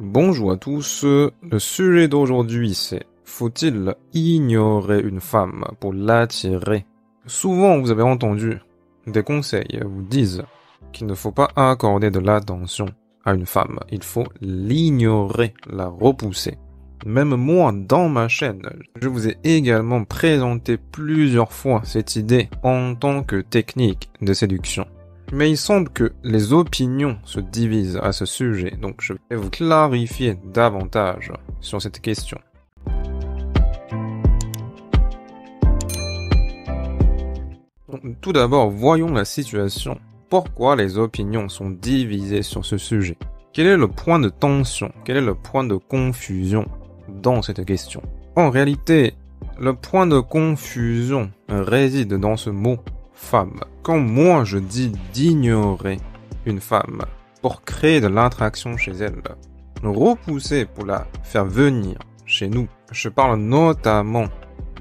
Bonjour à tous, le sujet d'aujourd'hui c'est faut-il ignorer une femme pour l'attirer? Souvent vous avez entendu des conseils vous disent qu'il ne faut pas accorder de l'attention à une femme, il faut l'ignorer, la repousser. Même moi, dans ma chaîne, je vous ai également présenté plusieurs fois cette idée en tant que technique de séduction. Mais il semble que les opinions se divisent à ce sujet, donc je vais vous clarifier davantage sur cette question. Donc, tout d'abord, voyons la situation. Pourquoi les opinions sont divisées sur ce sujet? Quel est le point de tension? Quel est le point de confusion dans cette question? En réalité, le point de confusion réside dans ce mot femme. Quand moi je dis d'ignorer une femme pour créer de l'attraction chez elle, repousser pour la faire venir chez nous, je parle notamment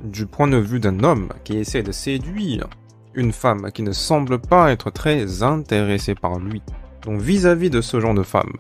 du point de vue d'un homme qui essaie de séduire une femme qui ne semble pas être très intéressée par lui. Donc vis-à-vis de ce genre de femme,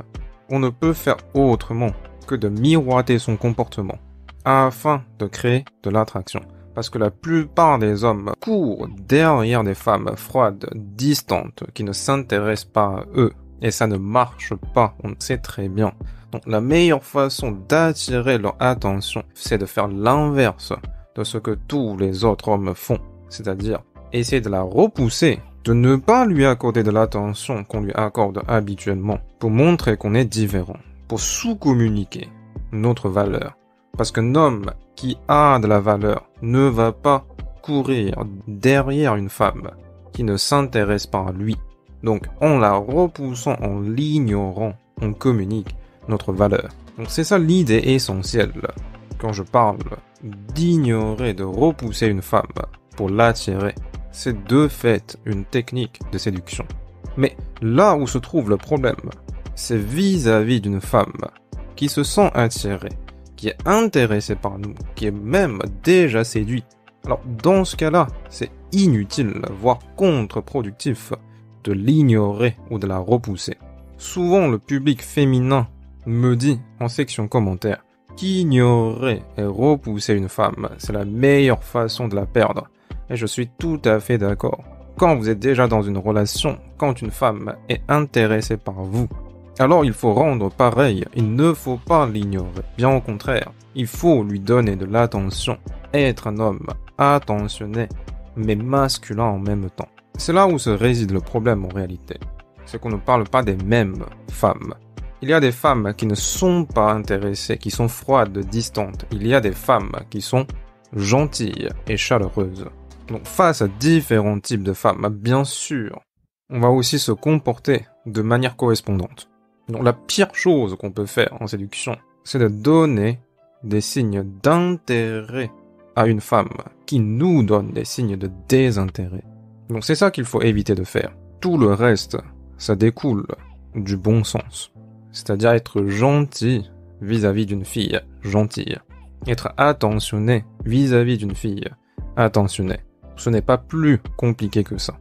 on ne peut faire autrement que de miroiter son comportement afin de créer de l'attraction. Parce que la plupart des hommes courent derrière des femmes froides, distantes, qui ne s'intéressent pas à eux. Et ça ne marche pas, on le sait très bien. Donc la meilleure façon d'attirer leur attention, c'est de faire l'inverse de ce que tous les autres hommes font. C'est-à-dire essayer de la repousser, de ne pas lui accorder de l'attention qu'on lui accorde habituellement, pour montrer qu'on est différent, pour sous-communiquer notre valeur. Parce qu'un homme qui a de la valeur ne va pas courir derrière une femme qui ne s'intéresse pas à lui. Donc, en la repoussant, en l'ignorant, on communique notre valeur. Donc, c'est ça l'idée essentielle quand je parle d'ignorer, de repousser une femme pour l'attirer. C'est de fait une technique de séduction. Mais là où se trouve le problème, c'est vis-à-vis d'une femme qui se sent attirée, qui est intéressé par nous, qui est même déjà séduit. Alors dans ce cas-là, c'est inutile, voire contre-productif, de l'ignorer ou de la repousser. Souvent le public féminin me dit en section commentaire qu'ignorer et repousser une femme, c'est la meilleure façon de la perdre. Et je suis tout à fait d'accord. Quand vous êtes déjà dans une relation, quand une femme est intéressée par vous, alors il faut rendre pareil, il ne faut pas l'ignorer. Bien au contraire, il faut lui donner de l'attention, être un homme attentionné, mais masculin en même temps. C'est là où se réside le problème en réalité. C'est qu'on ne parle pas des mêmes femmes. Il y a des femmes qui ne sont pas intéressées, qui sont froides, distantes. Il y a des femmes qui sont gentilles et chaleureuses. Donc face à différents types de femmes, bien sûr, on va aussi se comporter de manière correspondante. Donc la pire chose qu'on peut faire en séduction, c'est de donner des signes d'intérêt à une femme qui nous donne des signes de désintérêt. Donc c'est ça qu'il faut éviter de faire. Tout le reste, ça découle du bon sens. C'est-à-dire être gentil vis-à-vis d'une fille gentille. Être attentionné vis-à-vis d'une fille attentionnée. Ce n'est pas plus compliqué que ça.